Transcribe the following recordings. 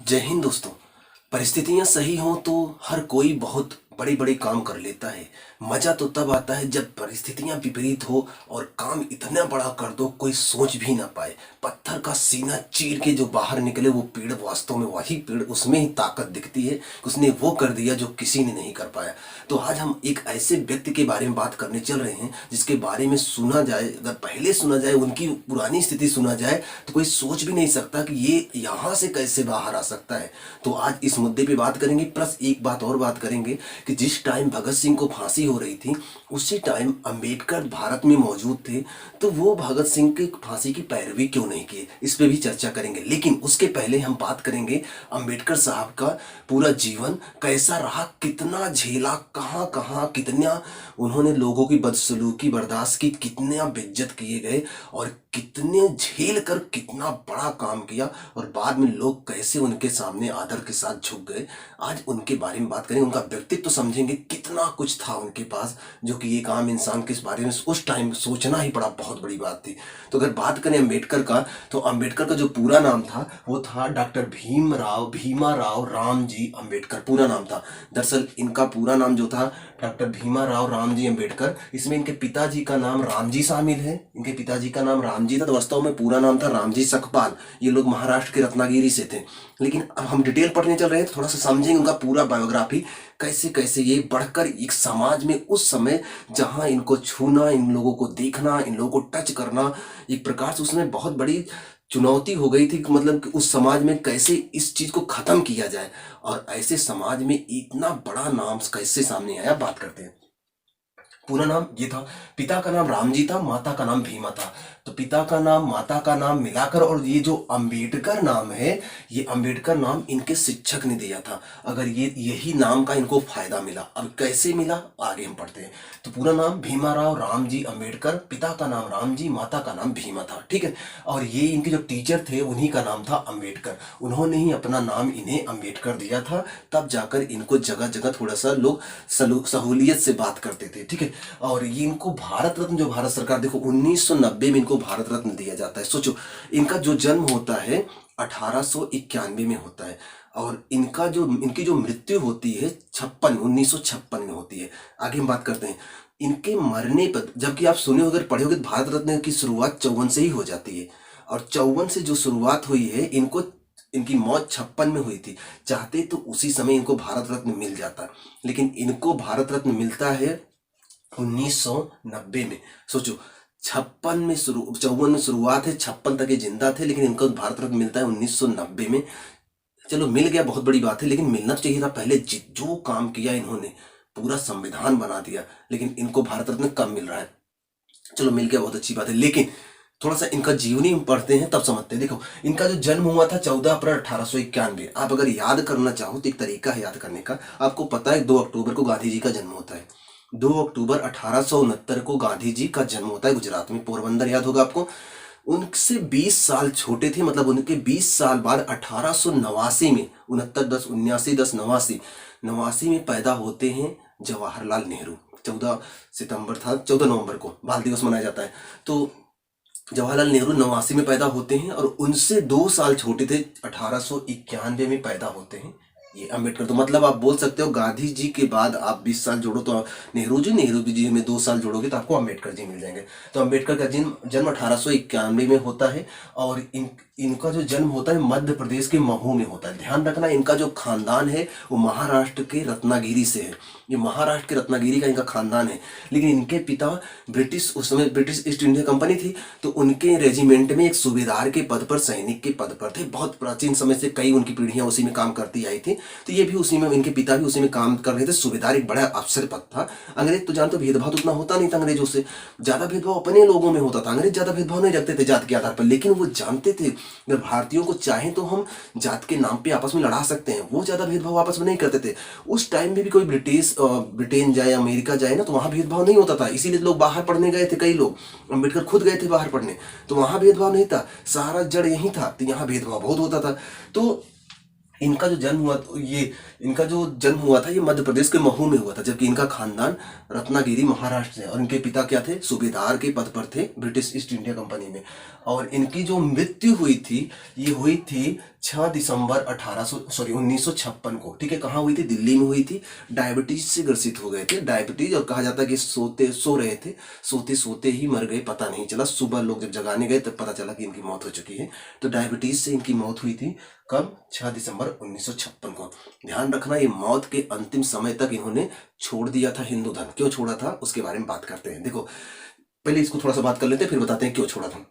जय हिंद दोस्तों। परिस्थितियां सही हों तो हर कोई बहुत बड़े बड़े काम कर लेता है। मजा तो तब आता है जब परिस्थितियां विपरीत हो और काम इतना बड़ा कर दो कोई सोच भी ना पाए। पत्थर का सीना चीर के जो बाहर निकले वो पेड़ वास्तव में वही पेड़, उसमें ही ताकत दिखती है। उसने वो कर दिया जो किसी ने नहीं कर पाया। तो आज हम एक ऐसे व्यक्ति के बारे में बात करने चल रहे हैं जिसके बारे में सुना जाए, अगर पहले सुना जाए, उनकी पुरानी स्थिति सुना जाए तो कोई सोच भी नहीं सकता कि ये यहाँ से कैसे बाहर आ सकता है। तो आज इस मुद्दे पे बात करेंगे, प्लस एक बात और बात करेंगे कि जिस टाइम भगत सिंह को फांसी हो रही थी उसी टाइम अंबेडकर भारत में मौजूद थे, तो वो भगत सिंह की फांसी की पैरवी क्यों नहीं किए, इस पे भी चर्चा करेंगे। लेकिन उसके पहले हम बात करेंगे अंबेडकर साहब का पूरा जीवन कैसा रहा, कितना झेला, कहाँ कहाँ कितना उन्होंने लोगों की बदसलूकी बर्दाश्त की, कितना बेइज्जत किए गए और कितने झेल कर कितना बड़ा काम किया और बाद में लोग कैसे उनके सामने आदर के साथ झुक गए। आज उनके बारे में बात करेंगे, उनका व्यक्तित्व समझेंगे, कितना कुछ था उनके पास जो कि एक आम इंसान के इस बारे में उस टाइम सोचना ही बड़ा बहुत बड़ी बात थी। तो अगर बात करें अंबेडकर का, तो अंबेडकर का जो पूरा नाम था वो था डॉक्टर भीमा राव रामजी अंबेडकर, पूरा नाम था। दरअसल इनका पूरा नाम जो था डॉक्टर भीमा राव रामजी अंबेडकर, इसमें इनके पिताजी का नाम रामजी शामिल है। इनके पिताजी का नाम रामजी था, तो वास्तव में पूरा नाम था रामजी सकपाल। ये लोग महाराष्ट्र के रत्नागिरी से थे। लेकिन अब हम डिटेल पढ़ने चल रहे हैं तो थोड़ा सा समझेंगे उनका पूरा बायोग्राफी, कैसे कैसे ये बढ़कर एक समाज में उस समय जहां इनको छूना, इन लोगों को देखना, इन लोगों को टच करना एक प्रकार से उसमें बहुत बड़ी चुनौती हो गई थी कि मतलब कि उस समाज में कैसे इस चीज को खत्म किया जाए और ऐसे समाज में इतना बड़ा नाम कैसे सामने आया, बात करते हैं। पूरा नाम ये था, पिता का नाम रामजी था, माता का नाम भीमा था। तो पिता का नाम माता का नाम मिलाकर और ये जो अंबेडकर नाम है, ये अंबेडकर नाम इनके शिक्षक ने दिया था। अगर ये यही नाम का इनको फायदा मिला, अब कैसे मिला आगे हम पढ़ते हैं। तो पूरा नाम भीमाराव रामजी अंबेडकर, पिता का नाम रामजी, माता का नाम भीमा था, ठीक है। और ये इनके जो टीचर थे उन्हीं का नाम था अंबेडकर, उन्होंने ही अपना नाम इन्हें अंबेडकर दिया था। तब जाकर इनको जगह जगह थोड़ा सा लोग सहूलियत से बात करते थे, ठीक है। और ये इनको भारत रत्न, जो भारत सरकार, देखो 1990 में इनको भारत रत्न दिया जाता है। सोचो, इनका जो जन्म होता है 1891 में होता है और इनकी जो मृत्यु होती है 1956 में होती है। आगे हम बात करते हैं इनके मरने पर। जबकि आप सुने अगर पढ़े होगे, भारत रत्न की शुरुआत 54 से ही हो जाती है और 54 से जो शुरुआत हुई है, इनकी मौत 56 में हुई थी। चाहते तो उसी समय इनको भारत रत्न मिल जाता, लेकिन इनको भारत रत्न मिलता है 1990 में। सोचो, 54 में शुरुआत है, 56 तक ये जिंदा थे, लेकिन इनको भारत रत्न मिलता है 1990 में। चलो मिल गया, बहुत बड़ी बात है, लेकिन मिलना चाहिए था पहले। जो काम किया इन्होंने, पूरा संविधान बना दिया, लेकिन इनको भारत रत्न कब मिल रहा है। चलो मिल गया, बहुत अच्छी बात है, लेकिन थोड़ा सा इनका जीवनी पढ़ते हैं तब समझते हैं। देखो, इनका जो जन्म हुआ था 14 अप्रैल 1891। आप अगर याद करना चाहो तो एक तरीका है याद करने का। आपको पता है 2 अक्टूबर को गांधी जी का जन्म होता है। 2 अक्टूबर 1869 को गांधी जी का जन्म होता है गुजरात में, पोरबंदर, याद होगा आपको। उनसे 20 साल छोटे थे, मतलब उनके 20 साल बाद 1889 में, 69 10 89 10 89 में पैदा होते हैं जवाहरलाल नेहरू। 14 नवंबर को बाल दिवस मनाया जाता है। तो जवाहरलाल नेहरू 89 में पैदा होते हैं और उनसे 2 साल छोटे थे, 1891 में पैदा होते हैं ये अम्बेडकर। तो मतलब आप बोल सकते हो गांधी जी के बाद आप 20 साल जोड़ो तो नेहरू जी में 2 साल जोड़ोगे तो आपको अम्बेडकर जी मिल जाएंगे। तो अम्बेडकर का जन्म 1891 में होता है और इनका जो जन्म होता है मध्य प्रदेश के महू में होता है। ध्यान रखना, इनका जो खानदान है वो महाराष्ट्र के रत्नागिरी से है। ये महाराष्ट्र के रत्नागिरी का इनका खानदान है। लेकिन इनके पिता उस समय ब्रिटिश ईस्ट इंडिया कंपनी थी, तो उनके रेजिमेंट में एक सूबेदार के पद पर, सैनिक के पद पर थे। बहुत प्राचीन समय से कई उनकी पीढ़ियां उसी में काम करती आई थी, तो ये भी उसी में, इनके पिता भी उसी में काम कर रहे थे। सूबेदार एक बड़ा अफसर पद था। अंग्रेज तो जानते, भेदभाव तो उतना होता नहीं था अंग्रेजों से, ज्यादा भेदभाव अपने लोगों में होता था। अंग्रेज ज्यादा भेदभाव नहीं रखते थे जात के आधार पर, लेकिन वो जानते थे अगर भारतीयों को चाहे तो हम जात के नाम पे आपस में लड़ा सकते हैं। वो ज्यादा भेदभाव आपस में नहीं करते थे। उस टाइम में भी कोई ब्रिटेन जाए, अमेरिका जाए ना, तो वहां भेदभाव नहीं होता था। इसीलिए लोग बाहर पढ़ने गए थे, कई लोग, अम्बेडकर खुद गए थे बाहर पढ़ने, तो वहां भेदभाव नहीं था, सारा जड़ यही था, तो यहाँ भेदभाव बहुत होता था। तो इनका जो जन्म हुआ, ये मध्य प्रदेश के महू में हुआ था, जबकि इनका खानदान रत्नागिरी महाराष्ट्र से, और इनके पिता क्या थे, सूबेदार के पद पर थे ब्रिटिश ईस्ट इंडिया कंपनी में। और इनकी जो मृत्यु हुई थी, ये हुई थी 6 दिसंबर 1956 को, ठीक है। कहाँ हुई थी? दिल्ली में हुई थी। डायबिटीज से ग्रसित हो गए थे, डायबिटीज, और कहा जाता है कि सो रहे थे, सोते सोते ही मर गए, पता नहीं चला। सुबह लोग जब जगाने गए तब पता चला कि इनकी मौत हो चुकी है। तो डायबिटीज से इनकी मौत हुई थी। कब? 6 दिसंबर 1956 को। ध्यान रखना, ये मौत के अंतिम समय तक इन्होंने छोड़ दिया था हिंदू धर्म। क्यों छोड़ा था उसके बारे में बात करते हैं। देखो, पहले इसको थोड़ा सा बात कर लेते हैं, फिर बताते हैं क्यों छोड़ा था।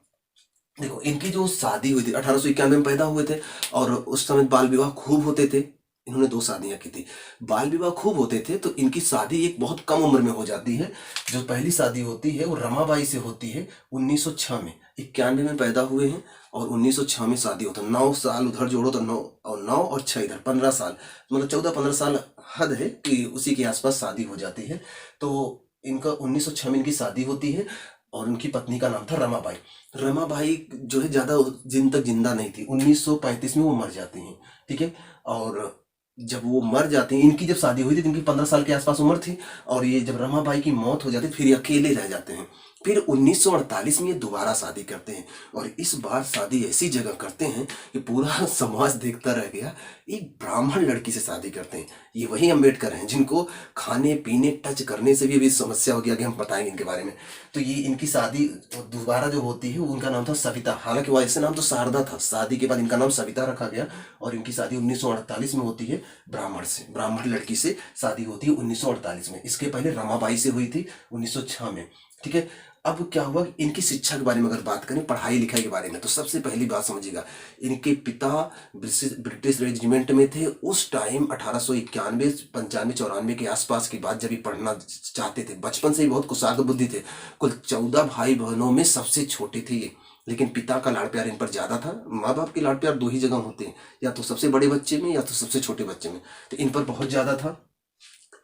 देखो, इनकी जो शादी हुई थी, 1891 में पैदा हुए थे, और उस समय बाल विवाह खूब होते थे। इन्होंने 2 शादियां की थी। बाल विवाह खूब होते थे, तो इनकी शादी एक बहुत कम उम्र में हो जाती है। जो पहली शादी होती है वो रमाबाई से होती है 1906 में। 91 में पैदा हुए हैं और 1906 में शादी होता है। 9 साल उधर जोड़ो तो 9 और 6 इधर, 15 साल, मतलब 14-15 साल हद है कि उसी के आसपास शादी हो जाती है। तो इनका 1906 में इनकी शादी होती है, और उनकी पत्नी का नाम था रमाबाई। रमाबाई जो है ज्यादा दिन तक जिंदा नहीं थी, 1935 में वो मर जाती हैं, ठीक है। और जब वो मर जाती हैं, इनकी जब शादी हुई थी तो इनकी 15 साल के आसपास उम्र थी, और ये जब रमाबाई की मौत हो जाती है फिर ये अकेले रह जाते हैं। फिर 1948 में ये दोबारा शादी करते हैं, और इस बार शादी ऐसी जगह करते हैं कि पूरा समाज देखता रह गया। एक ब्राह्मण लड़की से शादी करते हैं। ये वही अंबेडकर हैं जिनको खाने पीने टच करने से भी अभी समस्या हो गया, कि हम बताएंगे इनके बारे में। तो ये इनकी शादी दोबारा जो होती है उनका नाम था सविता। हालांकि वैसे नाम तो शारदा था, शादी के बाद इनका नाम सविता रखा गया, और इनकी शादी 1948 में होती है ब्राह्मण से, ब्राह्मण लड़की से शादी होती है 1948 में। इसके पहले रमाबाई से हुई थी 1906 में, ठीक है। अब क्या हुआ, इनकी शिक्षा के बारे में अगर बात करें, पढ़ाई लिखाई के बारे में, तो सबसे पहली बात समझिएगा, इनके पिता ब्रिटिश रेजिमेंट में थे उस टाइम। 1891, 95, 94 के आसपास की बात, जब ये पढ़ना चाहते थे। बचपन से ही बहुत कुशाग्र बुद्धि थे। कुल 14 भाई बहनों में सबसे छोटे थे ये, लेकिन पिता का लाड़ प्यार इन पर ज्यादा था। माँ बाप के लाड़ प्यार 2 ही जगह होते हैं, या तो सबसे बड़े बच्चे में या तो सबसे छोटे बच्चे में, तो इन पर बहुत ज्यादा था।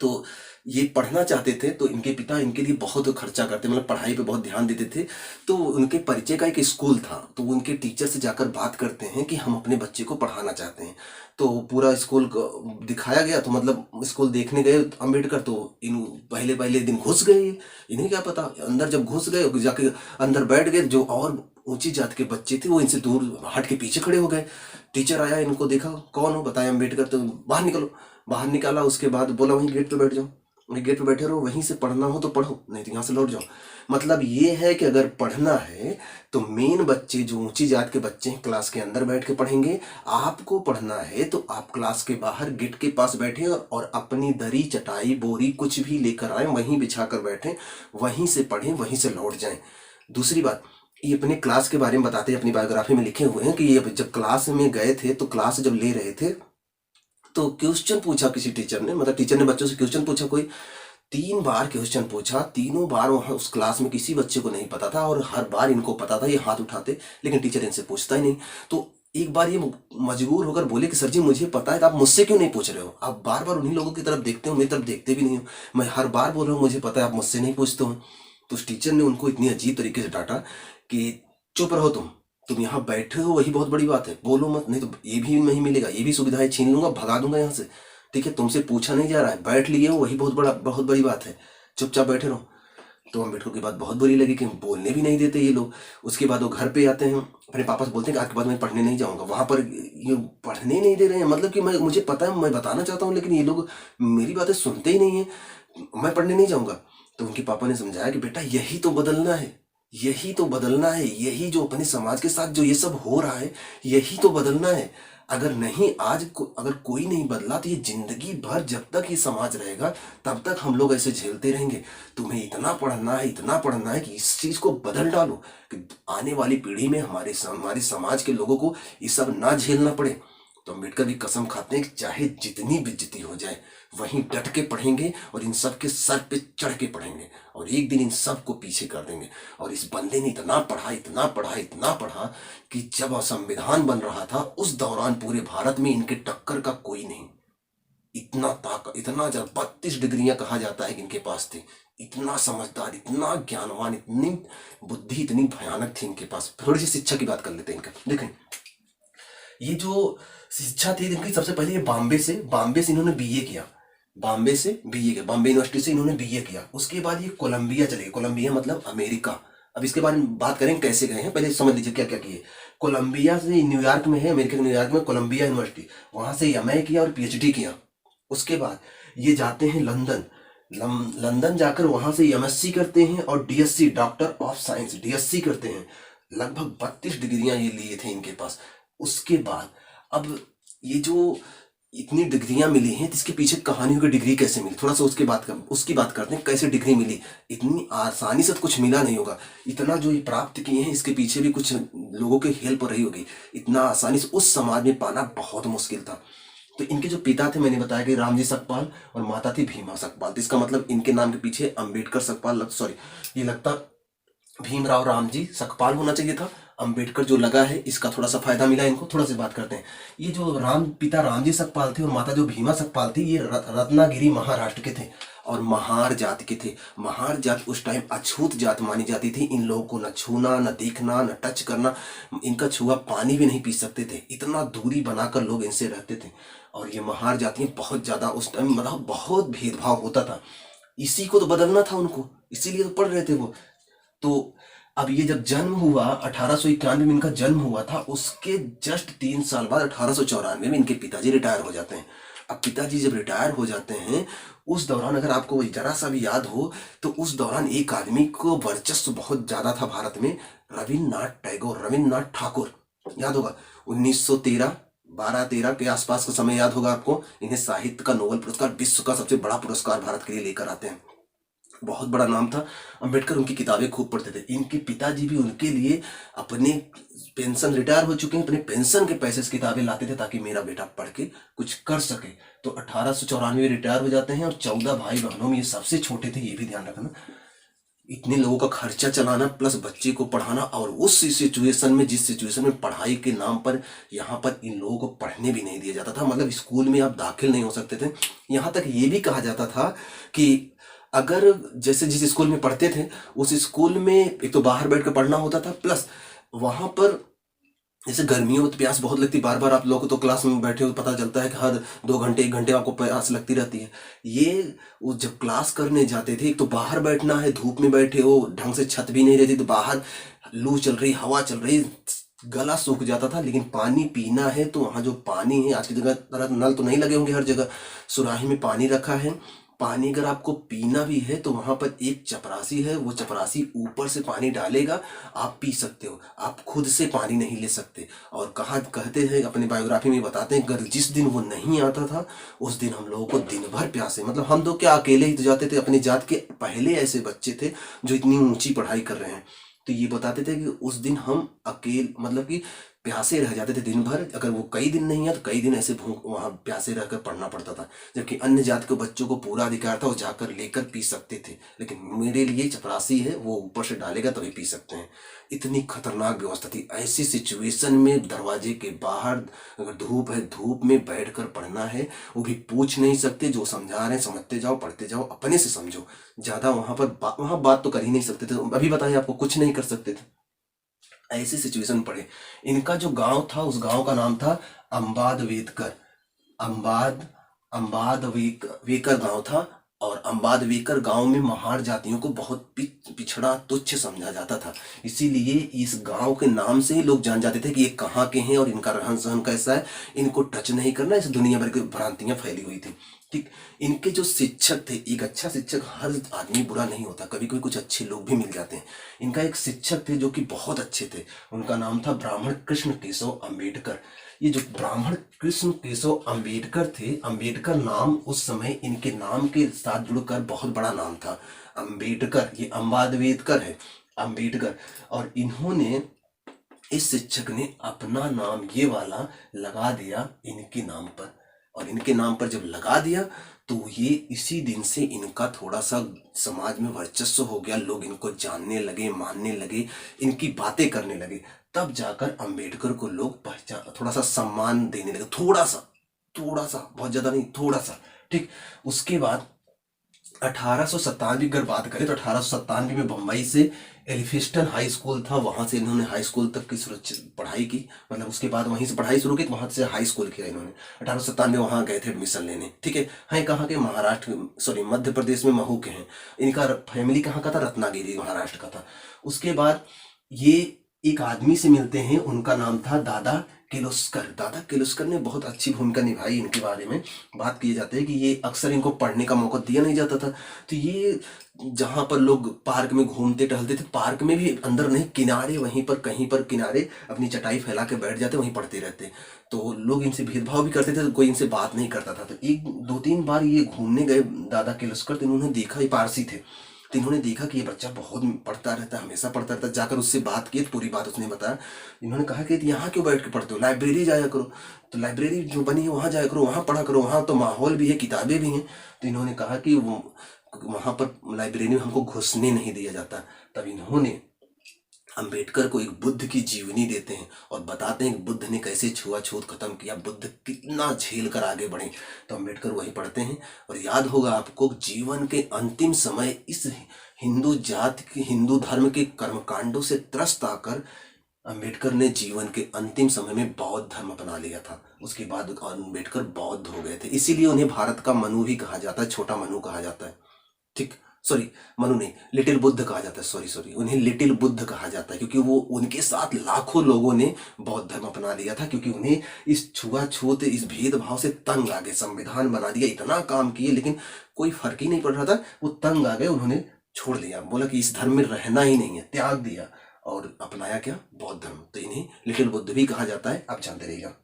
तो ये पढ़ना चाहते थे, तो इनके पिता इनके लिए बहुत खर्चा करते, मतलब पढ़ाई पे बहुत ध्यान देते थे। तो उनके परिचय का एक स्कूल था, तो उनके टीचर से जाकर बात करते हैं कि हम अपने बच्चे को पढ़ाना चाहते हैं। तो पूरा स्कूल दिखाया गया, तो मतलब स्कूल देखने गए अम्बेडकर, तो इन पहले पहले दिन घुस गए। इन्हें क्या पता, अंदर जब घुस गए, जाके अंदर बैठ गए। जो और ऊंची जात के बच्चे थे वो इनसे दूर हट के पीछे खड़े हो गए। टीचर आया, इनको देखा, कौन हो बताया, अम्बेडकर। तो बाहर निकलो। बाहर निकाला, उसके बाद बोला वहीं गेट पे बैठ जाओ, वहीं गेट पे बैठे रहो, वहीं से पढ़ना हो तो पढ़ो, नहीं तो यहाँ से लौट जाओ। मतलब ये है कि अगर पढ़ना है तो मेन बच्चे जो ऊंची जात के बच्चे हैं क्लास के अंदर बैठ के पढ़ेंगे। आपको पढ़ना है तो आप क्लास के बाहर गेट के पास बैठे और अपनी दरी चटाई बोरी कुछ भी लेकर आए, वहीं बिछा कर बैठे, वहीं से पढ़ें, वहीं से लौट जाएं। दूसरी बात, ये अपने क्लास के बारे में बताते हैं, अपनी बायोग्राफी में लिखे हुए हैं कि ये जब क्लास में गए थे, तो क्लास जब ले रहे थे तो क्वेश्चन पूछा किसी टीचर ने, मतलब टीचर ने बच्चों से क्वेश्चन पूछा, कोई 3 बार क्वेश्चन पूछा। तीनों बार वहाँ उस क्लास में किसी बच्चे को नहीं पता था, और हर बार इनको पता था, ये हाथ उठाते, लेकिन टीचर इनसे पूछता ही नहीं। तो एक बार ये मजबूर होकर बोले कि सर जी मुझे पता है, तो आप मुझसे क्यों नहीं पूछ रहे हो? आप बार बार उन्हीं लोगों की तरफ देखते हो, मेरी तरफ देखते भी नहीं हो। मैं हर बार बोल रहा हूँ मुझे पता है, आप मुझसे नहीं पूछते हो। तो उस टीचर ने उनको इतनी अजीब तरीके से डांटा कि चुप रहो, तुम यहाँ बैठे हो वही बहुत बड़ी बात है, बोलो मत, नहीं तो ये भी नहीं मिलेगा, ये भी सुविधाएं छीन लूंगा, भगा दूंगा यहाँ से, ठीक है। तुमसे पूछा नहीं जा रहा है, बैठ लिए हो वही बहुत बड़ी बात है, चुपचाप बैठे रहो। तो अम्बेडकर की बात बहुत बुरी लगी कि बोलने भी नहीं देते ये लोग। उसके बाद वो घर पे आते हैं, अपने पापा से बोलते हैं कि आज के बाद मैं पढ़ने नहीं जाऊंगा। वहां पर ये पढ़ने नहीं दे रहे हैं, मतलब कि मुझे पता है, मैं बताना चाहता हूँ, लेकिन ये लोग मेरी बातें सुनते ही नहीं है, मैं पढ़ने नहीं जाऊंगा। तो उनके पापा ने समझाया कि बेटा यही तो बदलना है, यही तो बदलना है, यही जो अपने समाज के साथ जो ये सब हो रहा है, यही तो बदलना है। अगर नहीं अगर कोई नहीं बदला तो ये जिंदगी भर जब तक ये समाज रहेगा तब तक हम लोग ऐसे झेलते रहेंगे। तुम्हें इतना पढ़ना है, इतना पढ़ना है कि इस चीज को बदल डालो, कि आने वाली पीढ़ी में हमारे समाज के लोगों को ये सब ना झेलना पड़े। तो अम्बेडकर भी कसम खाते हैं कि चाहे जितनी बेइज्जती हो जाए वहीं डट के पढ़ेंगे, और इन सब के सर पे चढ़ के पढ़ेंगे, और एक दिन इन सब को पीछे कर देंगे। और इस बंदे ने इतना पढ़ा, इतना पढ़ा, इतना पढ़ा कि जब संविधान बन रहा था उस दौरान पूरे भारत में इनके टक्कर का कोई नहीं। इतना ताकत, इतना, जब 32 डिग्रियां कहा जाता है कि इनके पास थी। इतना समझदार, इतना ज्ञानवान, इतनी बुद्धि इतनी भयानक थी इनके पास। थोड़ी सी शिक्षा की बात कर लेते हैं इनका। देखें, ये जो शिक्षा थी इनकी, सबसे पहले ये बॉम्बे से इन्होंने बीए किया। बॉम्बे यूनिवर्सिटी से इन्होंने बीए किया। उसके बाद ये कोलंबिया चले गए। कोलंबिया मतलब अमेरिका, अब इसके बारे में बात करें कैसे गए हैं, पहले समझ लीजिए क्या क्या किए। कोलंबिया से, न्यूयॉर्क में है, अमेरिका के न्यूयॉर्क में कोलंबिया यूनिवर्सिटी, वहां से एमए किया और पीएचडी किया। उसके बाद ये जाते हैं लंदन। लंदन जाकर वहां से एमएससी करते हैं और DSC, doctor of science, DSC करते हैं। लगभग 32 डिग्रियां ये लिए थे इनके पास। उसके बाद अब ये जो इतनी डिग्रियां मिली हैं, तो इसके पीछे कहानियों की डिग्री कैसे मिली, थोड़ा सा उसकी बात करते हैं, कैसे डिग्री मिली। इतनी आसानी से तो कुछ मिला नहीं होगा। इतना जो ये प्राप्त किए हैं, इसके पीछे भी कुछ लोगों की हेल्प रही होगी। इतना आसानी से उस समाज में पाना बहुत मुश्किल था। तो इनके जो पिता थे, मैंने बताया कि रामजी सकपाल, और माता थी भीमा सकपाल। तो इसका मतलब इनके नाम के पीछे अंबेडकर सकपाल, सॉरी, ये लगता भीमराव रामजी सकपाल होना चाहिए था। अंबेडकर जो लगा है, इसका थोड़ा सा फायदा मिला इनको। थोड़ा सा बात करते हैं। ये जो पिता रामजी सकपाल थे और माता जो भीमा सकपाल थी, ये रत्नागिरी महाराष्ट्र के थे और महार जात के थे। महार जात उस टाइम अछूत जात मानी जाती थी। इन लोगों को न छूना, न देखना, न टच करना, इनका छुआ पानी भी नहीं पी सकते थे। इतना दूरी बनाकर लोग इनसे रहते थे। और ये महार जातियां बहुत ज्यादा उस टाइम, मतलब बहुत भेदभाव होता था। इसी को तो बदलना था उनको, इसीलिए तो पढ़ रहे थे वो। तो अब ये जब जन्म हुआ 1891 में, इनका जन्म हुआ था, उसके जस्ट 3 साल बाद 1894 में इनके पिताजी रिटायर हो जाते हैं। अब पिताजी जब रिटायर हो जाते हैं, उस दौरान अगर आपको जरा सा भी याद हो, तो उस दौरान एक आदमी को वर्चस्व बहुत ज्यादा था भारत में, रविन्द्रनाथ टैगोर, रविन्द्रनाथ ठाकुर, याद होगा। 1913, 12-13 के आसपास का समय याद होगा आपको। इन्हें साहित्य का नोबेल पुरस्कार, विश्व का सबसे बड़ा पुरस्कार भारत के लिए लेकर आते हैं। बहुत बड़ा नाम था। अंबेडकर उनकी किताबें खूब पढ़ते थे। इनके पिताजी भी उनके लिए अपने पेंशन, रिटायर हो चुके हैं, अपने पेंशन के पैसे से किताबें लाते थे ताकि मेरा बेटा पढ़ के कुछ कर सके। तो 1894 में रिटायर हो जाते हैं और 14 भाई बहनों में ये सबसे छोटे थे, ये भी ध्यान रखना। इतने लोगों का खर्चा चलाना प्लस बच्चे को पढ़ाना, और उस सिचुएशन में, जिस सिचुएशन में पढ़ाई के नाम पर यहाँ पर इन लोगों को पढ़ने भी नहीं दिया जाता था। मतलब स्कूल में आप दाखिल नहीं हो सकते थे। यहाँ तक ये भी कहा जाता था कि अगर जैसे जिस स्कूल में पढ़ते थे, उस स्कूल में एक तो बाहर बैठ कर पढ़ना होता था, प्लस वहां पर जैसे गर्मियों में तो प्यास बहुत लगती, बार बार आप लोग तो क्लास में बैठे हो, पता चलता है कि हर 2 घंटे 1 घंटे आपको प्यास लगती रहती है। ये वो जब क्लास करने जाते थे, एक तो बाहर बैठना है, धूप में बैठे हो, ढंग से छत भी नहीं रहती, तो बाहर लू चल रही, हवा चल रही, गला सूख जाता था। लेकिन पानी पीना है तो वहाँ जो पानी है, आज की जगह तरह नल तो नहीं लगे होंगे हर जगह, सुराही में पानी रखा है। पानी अगर आपको पीना भी है तो वहां पर एक चपरासी है, वो चपरासी ऊपर से पानी डालेगा, आप पी सकते हो, आप खुद से पानी नहीं ले सकते। और कहा कहते हैं, अपनी बायोग्राफी में बताते हैं, अगर जिस दिन वो नहीं आता था, उस दिन हम लोगों को दिन भर प्यासे, मतलब हम तो क्या अकेले ही तो जाते थे, अपनी जात के पहले ऐसे बच्चे थे जो इतनी ऊंची पढ़ाई कर रहे हैं। तो ये बताते थे कि उस दिन हम अकेले, मतलब कि प्यासे रह जाते थे दिन भर। अगर वो कई दिन नहीं है तो कई दिन ऐसे भूख वहां प्यासे रहकर पढ़ना पड़ता था। जबकि अन्य जात के बच्चों को पूरा अधिकार था, वो जाकर लेकर पी सकते थे। लेकिन मेरे लिए चपरासी है, वो ऊपर से डालेगा तभी पी सकते हैं। इतनी खतरनाक व्यवस्था थी। ऐसी सिचुएशन में दरवाजे के बाहर अगर धूप है, धूप में बैठकर पढ़ना है, वो भी पूछ नहीं सकते, जो समझा रहे हैं समझते जाओ, पढ़ते जाओ, अपने से समझो। ज्यादा वहां बात तो कर ही नहीं सकते थे। अभी बताइए, आपको कुछ नहीं कर सकते थे। ऐसी सिचुएशन पड़े। इनका जो गांव था, उस गांव का नाम था अंबाद वेदकर। अंबाद अंबाद वेकर गांव था। और अंबाद वेकर गांव में महार जातियों को बहुत पिछड़ा, तुच्छ समझा जाता था। इसीलिए इस गांव के नाम से ही लोग जान जाते थे कि ये कहाँ के हैं और इनका रहन सहन कैसा है, इनको टच नहीं करना। इस दुनिया भर की भ्रांतियां फैली हुई थी। ठीक। इनके जो शिक्षक थे, एक अच्छा शिक्षक, हर आदमी बुरा नहीं होता, कभी कभी कुछ अच्छे लोग भी मिल जाते हैं। इनका एक शिक्षक थे जो कि बहुत अच्छे थे, उनका नाम था ब्राह्मण कृष्ण केशव अंबेडकर। ये जो ब्राह्मण कृष्ण केशव अंबेडकर थे, अंबेडकर नाम उस समय इनके नाम के साथ जुड़कर बहुत बड़ा नाम था। अंबेडकर, ये अंबादवेदकर है, अंबेडकर। और इन्होंने, इस शिक्षक ने अपना नाम ये वाला लगा दिया इनके नाम पर। और इनके नाम पर जब लगा दिया तो ये इसी दिन से इनका थोड़ा सा समाज में वर्चस्व हो गया। लोग इनको जानने लगे, मानने लगे, इनकी बातें करने लगे। तब जाकर अंबेडकर को लोग पहचान, थोड़ा सा सम्मान देने लगे, थोड़ा सा, बहुत ज्यादा नहीं, थोड़ा सा। ठीक। उसके बाद 1897 की अगर बात करें तो 1897 में बम्बई से एलिफिस्टन हाई स्कूल था, वहां से इन्होंने हाई स्कूल तक की सुरक्षित पढ़ाई की, मतलब उसके बाद वहीं से पढ़ाई शुरू की, तो वहां से हाई स्कूल किया इन्होंने। 1897 में वहां गए थे एडमिशन लेने, ठीक है। हाँ, कहाँ के, महाराष्ट्र, सॉरी मध्य प्रदेश में महू के हैं। इनका फैमिली कहाँ का था, रत्नागिरी महाराष्ट्र का था। उसके बाद ये एक आदमी से मिलते हैं, उनका नाम था दादा किर्लोस्कर। दादा किर्लोस्कर ने बहुत अच्छी भूमिका निभाई। इनके बारे में बात किए जाते हैं कि ये अक्सर इनको पढ़ने का मौका दिया नहीं जाता था, तो ये जहाँ पर लोग पार्क में घूमते टहलते थे, पार्क में भी अंदर नहीं, किनारे, वहीं पर कहीं पर किनारे अपनी चटाई फैला के बैठ जाते, वहीं पढ़ते रहते। तो लोग इनसे भेदभाव भी करते थे, तो कोई इनसे बात नहीं करता था। तो एक दो तीन बार ये घूमने गए दादा किर्लोस्कर, तो इन्होंने देखा, ये पारसी थे, तो इन्होंने देखा कि ये बच्चा बहुत पढ़ता रहता है, हमेशा पढ़ता रहता है। जाकर उससे बात की तो पूरी बात उसने बताया। इन्होंने कहा कि यहाँ क्यों बैठ के पढ़ते हो, लाइब्रेरी जाया करो। तो लाइब्रेरी जो बनी है वहाँ जाया करो, वहाँ पढ़ा करो, वहाँ तो माहौल भी है, किताबें भी हैं। तो इन्होंने कहा कि वहाँ पर लाइब्रेरी में हमको घुसने नहीं दिया जाता। तब इन्होंने अंबेडकर को एक बुद्ध की जीवनी देते हैं और बताते हैं कि बुद्ध ने कैसे छुआछूत खत्म किया, बुद्ध कितना झेल कर आगे बढ़े। तो अंबेडकर वही पढ़ते हैं। और याद होगा आपको, जीवन के अंतिम समय इस हिंदू जाति की, हिंदू धर्म के कर्मकांडों से त्रस्त आकर अंबेडकर ने जीवन के अंतिम समय में बौद्ध धर्म अपना लिया था। उसके बाद अंबेडकर बौद्ध हो गए थे, इसीलिए उन्हें भारत का मनु भी कहा जाता है, छोटा मनु कहा जाता है, ठीक, सॉरी मनु नहीं, लिटिल बुद्ध कहा जाता है, सॉरी उन्हें लिटिल बुद्ध कहा जाता है, क्योंकि वो उनके साथ लाखों लोगों ने बौद्ध धर्म अपना लिया था, क्योंकि उन्हें इस छुआछूत, इस भेदभाव से तंग आ गए। संविधान बना दिया, इतना काम किए, लेकिन कोई फर्क ही नहीं पड़ रहा था, वो तंग आ गए, उन्होंने छोड़ दिया, बोला कि इस धर्म में रहना ही नहीं है, त्याग दिया और अपनाया क्या, बौद्ध धर्म। तो इन्हें लिटिल बुद्ध भी कहा जाता है, आप जानते रहिएगा।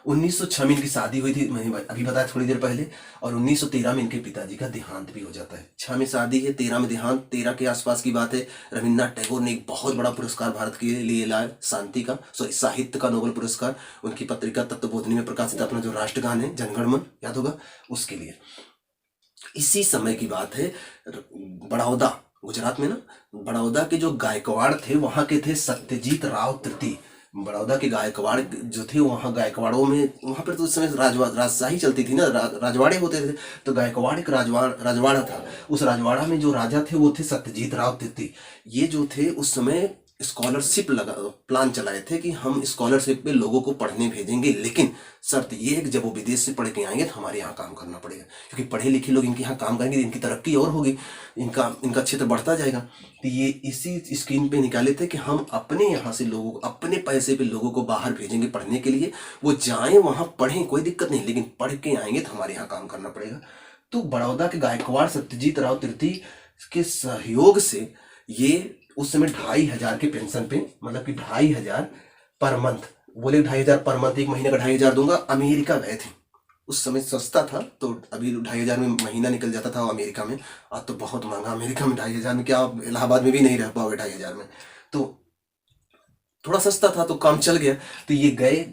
1906 में इनकी शादी हुई थी, मैंने अभी बताया थोड़ी देर पहले, और 1913 में इनके पिताजी का देहांत भी हो जाता है। 6 में शादी है, 13 में देहांत, 13 के आसपास की बात है। रविन्द्रनाथ टैगोर ने एक बहुत बड़ा पुरस्कार भारत के लिए लाया, शांति का, सॉरी साहित्य का नोबेल पुरस्कार, उनकी पत्रिका तत्वबोधिनी में प्रकाशित अपना जो राष्ट्रगान है जनगण मन, याद होगा, उसके लिए। इसी समय की बात है, बड़ौदा, गुजरात में ना, बड़ौदा के जो गायकवाड़ थे, वहां के थे सत्यजीत राव तृतीय। बड़ौदा के गायकवाड़ जो थे, वहाँ गायकवाड़ों में, वहाँ पर तो उस समय राजशाही चलती थी ना, राजवाड़े होते थे। तो गायकवाड़ एक राजवाड़ा था। उस राजवाड़ा में जो राजा थे वो थे सत्यजीत राव तृतीय। ये जो थे उस समय स्कॉलरशिप प्लान चलाए थे कि हम स्कॉलरशिप पे लोगों को पढ़ने भेजेंगे, लेकिन शर्त ये है कि जब वो विदेश से पढ़ के आएंगे तो हमारे यहाँ काम करना पड़ेगा, क्योंकि पढ़े लिखे लोग इनके यहाँ काम करेंगे, इनकी तरक्की और होगी, इनका क्षेत्र बढ़ता जाएगा। तो ये इसी स्कीम पे निकाले थे कि हम अपने यहाँ से लोगों को, अपने पैसे पे लोगों को बाहर भेजेंगे पढ़ने के लिए, वो जाएं वहाँ पढ़ें, कोई दिक्कत नहीं, लेकिन पढ़ के आएंगे तो हमारे यहाँ काम करना पड़ेगा। तो बड़ौदा के गायकवाड़ सत्यजीत राव तृतीय के सहयोग से ये उस समय 2500 के पेंशन पे, मतलब कि 2500 पर मंथ, बोले 2500 पर मंथ, एक महीने का 2500 दूंगा, अमेरिका गए थे। उस समय सस्ता था, तो अभी 2500 में महीना निकल जाता था अमेरिका में। आज तो बहुत महंगा, अमेरिका में 2500 में क्या, आप इलाहाबाद में भी नहीं रह पाओगे 2500 में। तो थोड़ा सस्ता था तो काम चल गया। तो ये गए,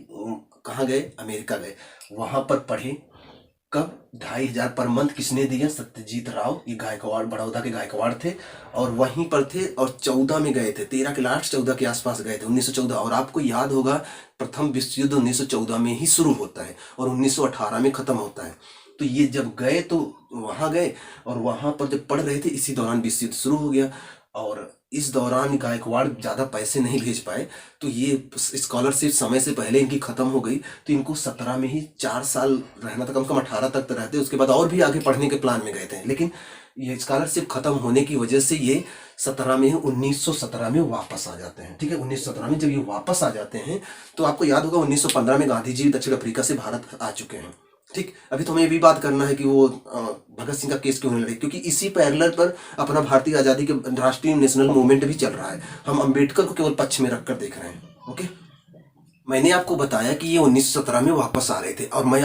कहाँ गए, अमेरिका गए, वहां पर पढ़े। कब, 2500 पर मंथ किसने दिया, सत्यजीत राव, ये गायकवाड़, बड़ौदा के गायकवाड़ थे, और वहीं पर थे। और 14 में गए थे, 13 के लास्ट 14 के आसपास गए थे, 1914। और आपको याद होगा, प्रथम विश्व युद्ध 1914 में ही शुरू होता है और 1918 में खत्म होता है। तो ये जब गए तो वहां गए, और वहां पर जब पढ़ रहे थे, इसी दौरान विश्व युद्ध शुरू हो गया। और इस दौरान गायकवाड़ ज़्यादा पैसे नहीं भेज पाए, तो ये स्कॉलरशिप समय से पहले इनकी ख़त्म हो गई। तो इनको 17 में ही 4 साल रहना था, कम से कम 18 तक तो रहते, उसके बाद और भी आगे पढ़ने के प्लान में गए थे, लेकिन ये स्कॉलरशिप खत्म होने की वजह से ये 17 में, 1917 में वापस आ जाते हैं, ठीक है। 1917 में जब ये वापस आ जाते हैं, तो आपको याद होगा 1915 में गांधी जी दक्षिण अफ्रीका से भारत आ चुके हैं, ठीक। अभी तो हमें ये भी बात करना है कि वो भगत सिंह का केस क्यों होने लगे, क्योंकि इसी पैरेलल पर अपना भारतीय आज़ादी के राष्ट्रीय नेशनल मूवमेंट भी चल रहा है। हम अंबेडकर को केवल पक्ष में रखकर देख रहे हैं, ओके। मैंने आपको बताया कि ये 1917 में वापस आ रहे थे, और मैं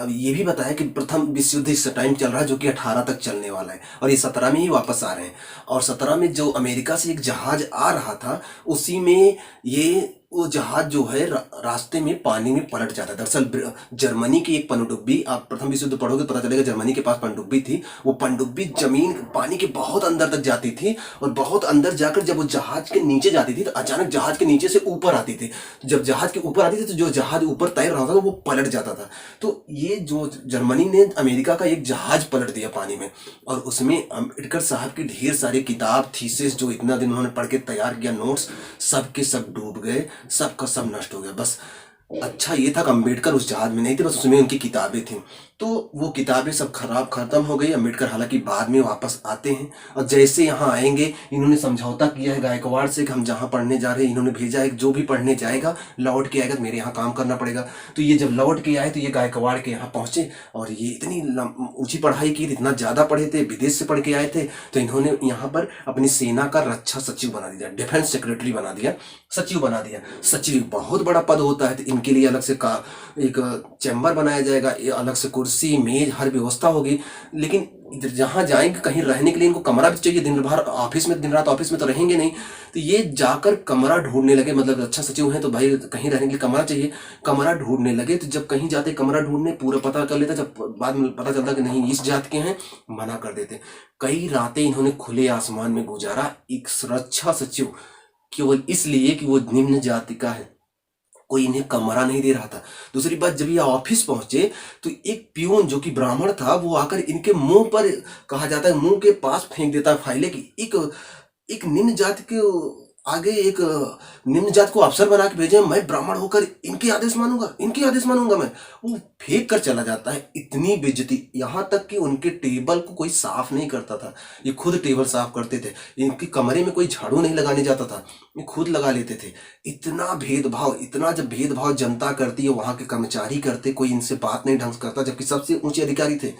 ये भी बताया कि प्रथम विश्व युद्ध इस टाइम चल रहा है, जो कि 18 तक चलने वाला है, और ये 17 में ही वापस आ रहे हैं। और 17 में जो अमेरिका से एक जहाज आ रहा था, उसी में ये वो जहाज जो है रास्ते में पानी में पलट जाता है। दरअसल जर्मनी की एक पनडुब्बी, आप प्रथम विश्व युद्ध पढ़ोगे पता चलेगा, जर्मनी के पास पनडुब्बी थी। वो पनडुब्बी जमीन पानी के बहुत अंदर तक जाती थी और बहुत अंदर जाकर जब वो जहाज के नीचे जाती थी तो अचानक जहाज के नीचे से ऊपर आती थी। जब जहाज के ऊपर आती थी तो जो जहाज ऊपर तैर रहा था वो पलट जाता था। तो ये जो जर्मनी ने अमेरिका का एक जहाज पलट दिया पानी में, और उसमें अम्बेडकर साहब की ढेर सारी किताब, थीसिस जो इतना दिन उन्होंने पढ़ के तैयार किया, नोट्स, सब के सब डूब गए, सब का सब नष्ट हो गया। बस अच्छा ये था कि अम्बेडकर उस जहाज में नहीं थे, बस उसमें उनकी किताबें थी। तो वो किताबें सब खराब खत्म हो गई। अम्बेडकर हालांकि बाद में वापस आते हैं और जैसे यहाँ आएंगे इन्होंने समझौता किया है गायकवाड़ से कि हम जहाँ पढ़ने जा रहे हैं, इन्होंने भेजा है जो भी पढ़ने जाएगा लौट के आएगा तो मेरे यहाँ काम करना पड़ेगा। तो ये जब लौट के आए तो ये गायकवाड़ के यहाँ पहुंचे और ये इतनी ऊंची पढ़ाई की, इतना ज़्यादा पढ़े थे, विदेश से पढ़ के आए थे। तो इन्होंने यहाँ पर अपनी सेना का रक्षा सचिव बना दिया, डिफेंस सेक्रेटरी बना दिया, सचिव बना दिया। सचिव बहुत बड़ा पद होता है, तो इनके लिए अलग से का एक चैम्बर बनाया जाएगा, अलग से कुर्सी मेज हर व्यवस्था होगी। लेकिन जहाँ जाएंगे कहीं रहने के लिए इनको कमरा भी चाहिए, दिन भर ऑफिस में, दिन रात ऑफिस में तो रहेंगे नहीं। तो ये जाकर कमरा ढूंढने लगे, मतलब अच्छा सचिव हैं तो भाई कहीं रहने के लिए कमरा चाहिए, कमरा ढूंढने लगे। तो जब कहीं जाते कमरा ढूंढने पूरा पता कर लेता, जब बाद में पता चलता कि नहीं इस जात के हैं, मना कर देते। कई रातें इन्होंने खुले आसमान में गुजारा, एक सुरक्षा सचिव, केवल इसलिए कि वो निम्न जाति का है, कोई इन्हें कमरा नहीं दे रहा था। दूसरी बात, जब ये ऑफिस पहुंचे तो एक पियून जो कि ब्राह्मण था वो आकर इनके मुंह पर, कहा जाता है मुंह के पास फेंक देता है फाइलें कि एक निम्न जाति के आगे एक निम्न जात को अफसर बना के भेजे, मैं ब्राह्मण होकर इनके आदेश मानूंगा, इनके आदेश मानूंगा मैं। वो फेंक कर चला जाता है। इतनी बेइज्जती, यहाँ तक कि उनके टेबल को कोई साफ नहीं करता था, ये खुद टेबल साफ करते थे। इनके कमरे में कोई झाड़ू नहीं लगाने जाता था, ये खुद लगा लेते थे। इतना भेदभाव, इतना जब भेदभाव जनता करती है, वहां के कर्मचारी करते, कोई इनसे बात नहीं ढंग से करता, जबकि सबसे ऊंचे अधिकारी थे।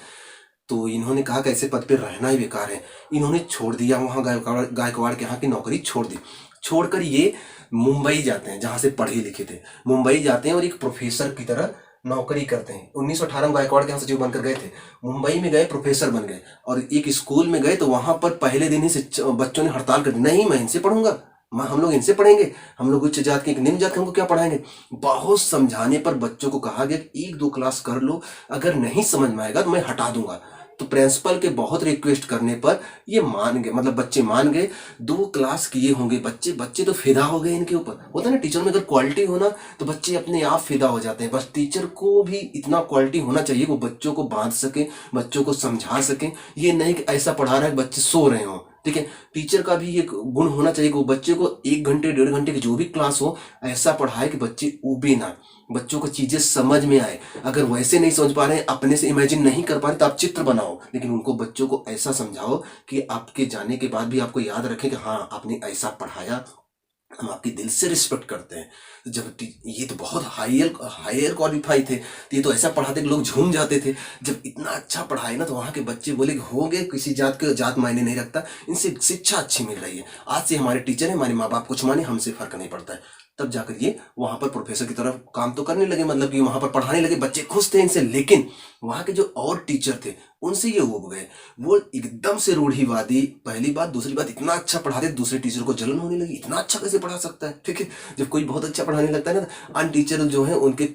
तो इन्होंने कहा कि ऐसे पद पे रहना ही बेकार है। इन्होंने छोड़ दिया वहां गायकवाड़ के यहाँ की नौकरी छोड़ दी। छोड़कर ये मुंबई जाते हैं, जहां से पढ़े लिखे थे। मुंबई जाते हैं और एक प्रोफेसर की तरह नौकरी करते हैं। 1918 में गायकवाड़ के यहाँ सचिव बनकर गए थे, मुंबई में गए, प्रोफेसर बन गए और एक स्कूल में गए। तो वहां पर पहले दिन ही बच्चों ने हड़ताल कर दी, नहीं मैं इनसे पढ़ूंगा, हम लोग इनसे पढ़ेंगे, हम लोग उच्च जात के, एक निम्न जात के हमको क्या पढ़ाएंगे। बहुत समझाने पर बच्चों को कहा गया कि 1-2 क्लास कर लो, अगर नहीं समझ में आएगा तो मैं हटा दूंगा। तो प्रिंसिपल के बहुत रिक्वेस्ट करने पर ये मान गए, मतलब बच्चे मान गए। 2 क्लास किए होंगे बच्चे तो फिदा हो गए इनके ऊपर। होता है ना टीचर में अगर क्वालिटी हो ना तो बच्चे अपने आप फिदा हो जाते हैं। बस टीचर को भी इतना क्वालिटी होना चाहिए, वो बच्चों को बांध सके, बच्चों को समझा सके। ये नहीं कि ऐसा पढ़ा रहा है बच्चे सो रहे हो, ठीक है। टीचर का भी एक गुण होना चाहिए कि वो बच्चे को 1 घंटे 1.5 घंटे की जो भी क्लास हो, ऐसा पढ़ाए कि बच्चे ऊबे ना, बच्चों को चीजें समझ में आए। अगर वैसे नहीं समझ पा रहे हैं, अपने से इमेजिन नहीं कर पा रहे, तो आप चित्र बनाओ, लेकिन उनको बच्चों को ऐसा समझाओ कि आपके जाने के बाद भी आपको याद रखें कि हाँ आपने ऐसा पढ़ाया, हम आपकी दिल से रिस्पेक्ट करते हैं। तो जब ये तो बहुत हायर क्वालिफाई थे, तो ये तो ऐसा पढ़ाते कि लोग झूम जाते थे। जब इतना अच्छा पढ़ाए ना तो वहाँ के बच्चे बोले कि हो गए, किसी जात के जात मायने नहीं रखता, इनसे शिक्षा अच्छी मिल रही है, आज से हमारे टीचर है, हमारे माँ बाप कुछ माने, हमसे फर्क नहीं पड़ता है। तब जाकर ये वहां पर प्रोफेसर की तरफ काम तो करने लगे, मतलब कि वहां पर पढ़ाने लगे, बच्चे खुश थे इनसे। लेकिन वहां के जो और टीचर थे उनसे ये उब गए, वो एकदम से रूढ़िवादी, पहली बात। दूसरी बात, इतना अच्छा पढ़ाते दूसरे टीचर को जलन होने लगी, इतना अच्छा कैसे पढ़ा सकता है, ठीक है। जब कोई बहुत अच्छा पढ़ाने लगता है ना, अन्य टीचर जो है उनके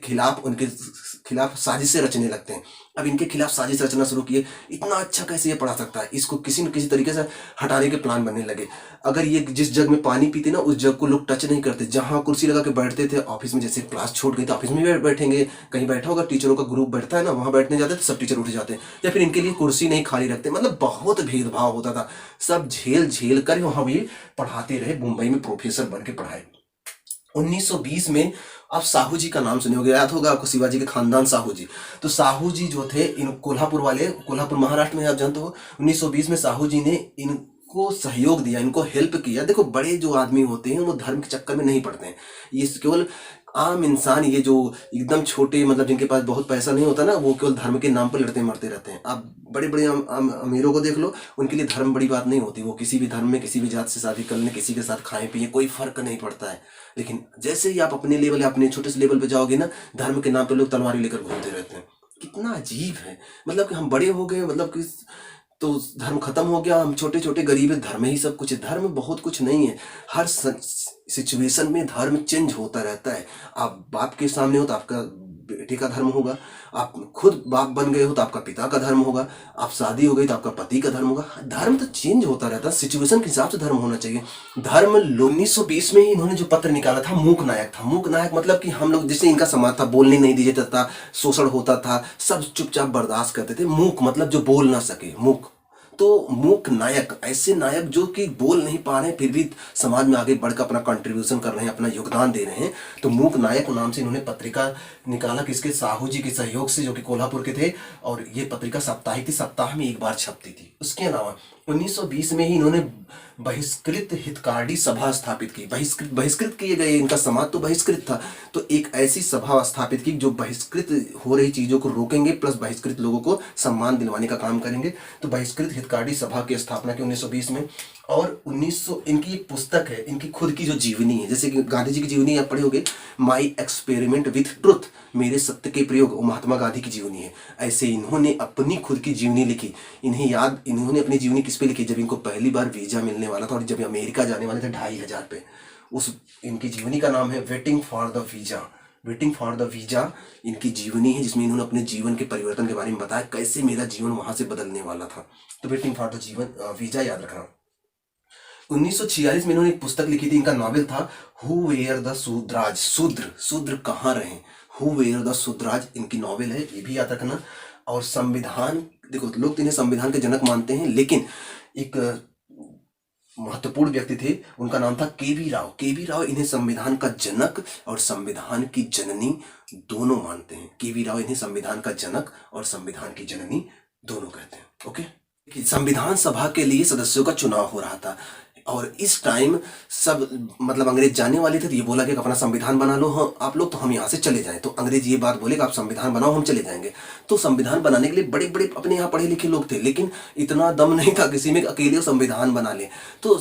खिलाफ साजिशें रचने लगते हैं। अब इनके खिलाफ साजिश रचना शुरू किए, इतना अच्छा कैसे ये पढ़ा सकता है, इसको किसी न किसी तरीके से हटाने के प्लान बनने लगे। अगर ये जिस जग में पानी पीते ना, उस जग को लोग टच नहीं करते। जहां कुर्सी लगा के बैठते थे ऑफिस में, जैसे क्लास छूट गई तो ऑफिस में भी बैठेंगे, कहीं बैठा होगा टीचरों का ग्रुप बैठता है ना, वहां बैठने जाते तो सब टीचर उठ जाते, या फिर इनके लिए कुर्सी नहीं खाली रखते। मतलब बहुत भेदभाव होता था। सब झेल झेल कर वहां भी पढ़ाते रहे, मुंबई में प्रोफेसर बन के पढ़ाए। 1920 में आप साहू जी का नाम सुने होंगे, याद होगा आपको, शिवाजी के खानदान साहू जी। तो साहू जी जो थे, इन कोल्हापुर वाले, कोल्हापुर महाराष्ट्र में आप जानते हो, 1920 में साहू जी ने इनको सहयोग दिया, इनको हेल्प किया। देखो बड़े जो आदमी होते हैं वो धर्म के चक्कर में नहीं पड़ते हैं, ये केवल आम इंसान, ये जो एकदम छोटे, मतलब जिनके पास बहुत पैसा नहीं होता ना, वो केवल धर्म के नाम पर लड़ते मरते रहते हैं। आप बड़े बड़े अमीरों को देख लो, उनके लिए धर्म बड़ी बात नहीं होती, वो किसी भी धर्म में किसी भी जात से शादी कर लें, किसी के साथ खाएं पिए, कोई फर्क नहीं पड़ता है। लेकिन जैसे ही आप अपने लेवल या अपने छोटे से लेवल पे जाओगे ना, धर्म के नाम पे लोग तलवारी लेकर घूमते रहते हैं। कितना अजीब है, मतलब कि हम बड़े हो गए, मतलब कि तो धर्म खत्म हो गया, हम छोटे छोटे गरीब है, धर्म ही सब कुछ है। धर्म बहुत कुछ नहीं है, हर सिचुएशन में धर्म चेंज होता रहता है। आप बाप के सामने हो तो आपका बेटे का धर्म होगा, आप खुद बाप बन गए हो तो आपका पिता का धर्म होगा, आप शादी हो गई तो आपका पति का धर्म होगा। धर्म तो चेंज होता रहता है, सिचुएशन के हिसाब से धर्म होना चाहिए। धर्म 1920 में ही इन्होंने जो पत्र निकाला था, मूक नायक था। मूक नायक मतलब कि हम लोग, जैसे इनका समाज था, बोलने नहीं दिया जाता था, शोषण होता था, सब चुपचाप बर्दाश्त करते थे। मूक मतलब जो बोल ना सके, मूक। तो मूक नायक, ऐसे नायक जो कि बोल नहीं पा रहे हैं फिर भी समाज में आगे बढ़कर अपना कंट्रीब्यूशन कर रहे हैं, अपना योगदान दे रहे हैं। तो मूक नायक नाम से इन्होंने पत्रिका निकाला, किसके, साहू जी के सहयोग से, जो कि कोल्हापुर के थे। और ये पत्रिका साप्ताहिक थी, सप्ताह में एक बार छपती थी। उसके अलावा 1920 में ही इन्होंने बहिष्कृत हितकार्डी सभा स्थापित की। बहिष्कृत बहिष्कृत किए गए, इनका समाज तो बहिष्कृत था, तो एक ऐसी सभा स्थापित की जो बहिष्कृत हो रही चीजों को रोकेंगे, प्लस बहिष्कृत लोगों को सम्मान दिलवाने का काम करेंगे। तो बहिष्कृत हितकार्डी सभा की स्थापना की 1920 में। और 1900, इनकी एक पुस्तक है, इनकी खुद की जो जीवनी है, जैसे कि गांधी जी की जीवनी आप पढ़े होगे, माई एक्सपेरिमेंट विथ ट्रुथ, मेरे सत्य के प्रयोग, वो महात्मा गांधी की जीवनी है। ऐसे इन्होंने अपनी खुद की जीवनी लिखी। इन्होंने अपनी जीवनी किस पे लिखी, जब इनको पहली बार वीजा मिलने वाला था और जब अमेरिका जाने वाले थे 2500 पे। उस इनकी जीवनी का नाम है waiting for the visa. Waiting for the visa इनकी जीवनी है, जिसमें इन्होंने अपने जीवन के परिवर्तन के बारे में बताया, कैसे मेरा जीवन वहां से बदलने वाला था। तो वेटिंग फॉर द वीजा याद रखना। 1946 में इन्होंने एक पुस्तक लिखी थी, इनका नॉवेल था हु वेयर द शूद्राज, शूद्र, शूद्र कहाँ रहे, हु वेयर द शूद्राज इनकी नॉवेल है, ये भी याद रखना। और संविधान, देखो लोग तो इन्हें संविधान के जनक मानते हैं, लेकिन एक महत्वपूर्ण व्यक्ति थे, उनका नाम था केवी राव। केवी राव इन्हें संविधान का जनक और संविधान की जननी दोनों मानते हैं। केवी राव इन्हें संविधान का जनक और संविधान की जननी दोनों कहते हैं। ओके, संविधान सभा के लिए सदस्यों का चुनाव हो रहा था, और इस टाइम सब मतलब अंग्रेज जाने वाले थे, तो ये बोला कि अपना संविधान बना लो आप लोग, तो हम यहाँ से चले जाएं। तो अंग्रेज ये बात बोले कि आप संविधान बनाओ, हम चले जाएंगे। तो संविधान बनाने के लिए बड़े बड़े अपने यहाँ पढ़े लिखे लोग थे, लेकिन इतना दम नहीं था किसी में अकेले संविधान बना ले। तो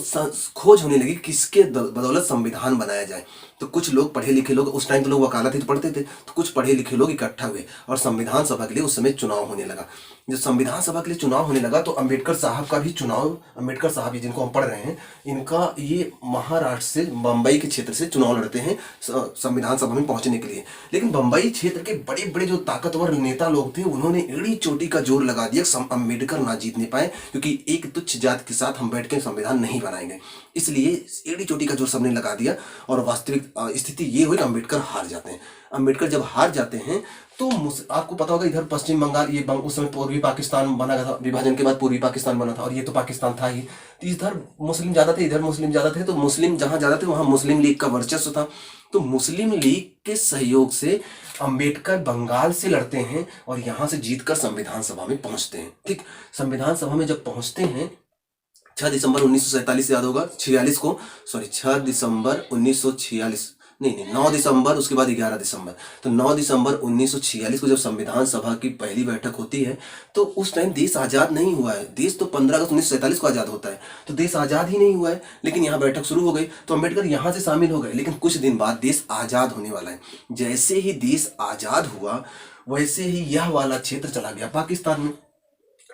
खोज होने लगी किसके बदौलत संविधान बनाया जाए। तो कुछ लोग पढ़े लिखे लोग, उस टाइम तो लोग वकालत ही तो पढ़ते थे, तो कुछ पढ़े लिखे लोग इकट्ठा हुए और संविधान सभा के लिए उस समय चुनाव होने लगा। जब संविधान सभा के लिए चुनाव होने लगा तो अंबेडकर साहब का भी चुनाव, अंबेडकर साहब जिनको हम पढ़ रहे हैं, इनका ये महाराष्ट्र से, बम्बई के क्षेत्र से चुनाव लड़ते हैं संविधान सभा में पहुंचने के लिए। लेकिन बम्बई क्षेत्र के बड़े बड़े जो ताकतवर नेता लोग थे, उन्होंने एड़ी चोटी का जोर लगा दिया, अंबेडकर ना जीतने पाए, क्योंकि एक तुच्छ जात के साथ हम बैठ के संविधान नहीं बनाएंगे। इसलिए एड़ी चोटी का जोर सबने लगा दिया, और वास्तविक स्थिति ये हुई कि अंबेडकर हार जाते हैं। अंबेडकर जब हार जाते हैं तो आपको पता होगा, इधर पश्चिम बंगाल, ये उस समय पूर्वी पाकिस्तान बना था, विभाजन के बाद पूर्वी पाकिस्तान बना था, और ये तो पाकिस्तान था ही। तो इधर मुस्लिम ज्यादा थे, इधर मुस्लिम ज्यादा थे, तो मुस्लिम जहां ज्यादा थे वहां मुस्लिम लीग का वर्चस्व था। तो मुस्लिम लीग के सहयोग से अंबेडकर बंगाल से लड़ते हैं और यहां से जीतकर संविधान सभा में पहुंचते हैं। ठीक, संविधान सभा में जब पहुंचते हैं 6 दिसंबर 1947, याद होगा, 46 को, सॉरी 6 दिसंबर 1946, नहीं 9 दिसंबर, उसके बाद 11 दिसंबर। तो 9 दिसंबर 1946 को जब संविधान सभा की पहली बैठक होती है, तो उस टाइम देश आजाद नहीं हुआ है। देश तो 15 अगस्त 1947 को आजाद होता है, तो देश आजाद ही नहीं हुआ है, लेकिन यहाँ बैठक शुरू हो गई तो अम्बेडकर यहाँ से शामिल हो गए। लेकिन कुछ दिन बाद देश आजाद होने वाला है। जैसे ही देश आजाद हुआ, वैसे ही यह वाला क्षेत्र चला गया पाकिस्तान में,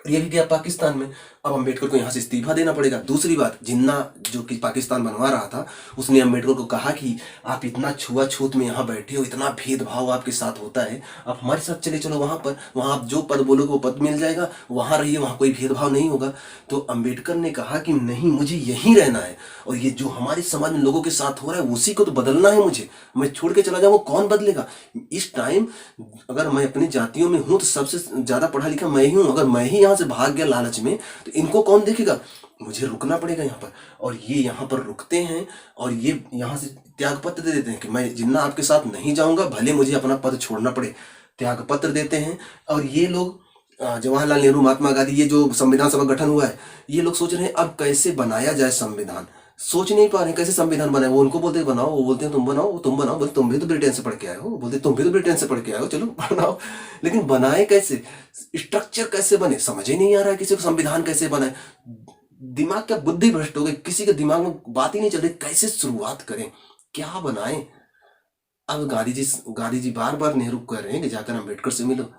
ये भी गया पाकिस्तान में। अब अम्बेडकर को यहाँ से इस्तीफा देना पड़ेगा। दूसरी बात, जिन्ना जो कि पाकिस्तान बनवा रहा था, उसने अम्बेडकर को कहा कि आप इतना छुआछूत में यहाँ बैठे हो, इतना भेदभाव आपके साथ होता है, आप हमारे साथ चले चलो वहाँ पर, वहाँ आप जो पद बोलोगे वो पद मिल जाएगा, वहाँ रहिए, वहाँ कोई भेदभाव नहीं होगा। तो अम्बेडकर ने कहा कि नहीं, मुझे यहीं रहना है, और ये जो हमारे समाज में लोगों के साथ हो रहा है उसी को तो बदलना है मुझे। मैं छोड़ के चला जाऊँ, कौन बदलेगा? इस टाइम अगर मैं अपनी जातियों में हूँ तो सबसे ज्यादा पढ़ा लिखा मैं ही हूँ। अगर मैं ही यहाँ से भाग गया लालच में, तो इनको कौन देखेगा? मुझे रुकना पड़ेगा यहाँ पर। और ये यहाँ पर रुकते हैं और ये यहाँ से त्याग पत्र दे देते हैं कि मैं जिन्ना आपके साथ नहीं जाऊंगा, भले मुझे अपना पद छोड़ना पड़े। त्याग पत्र देते हैं। और ये लोग, जवाहरलाल नेहरू, महात्मा गांधी, ये जो संविधान सभा गठन हुआ है, ये लोग सोच रहे हैं अब कैसे बनाया जाए संविधान। सोच नहीं पा रहे कैसे संविधान बनाए। वो उनको बोलते बनाओ, वो बोलते हैं तुम बनाओ, तुम बनाओ। बोलते तुम भी तो ब्रिटेन से पढ़ के आए हो, बोलते तुम भी तो ब्रिटेन से पढ़ के आए हो, चलो बनाओ। लेकिन बनाए कैसे, स्ट्रक्चर कैसे बने, समझ ही नहीं आ रहा है किसी को। संविधान कैसे बनाए, दिमाग का बुद्धि भ्रष्ट हो गई, किसी के दिमाग में बात ही नहीं चल रही कैसे शुरुआत करें, क्या बनाएं। अब गांधी जी बार बार नेहरू कह रहे हैं कि जाकर अम्बेडकर से मिलो।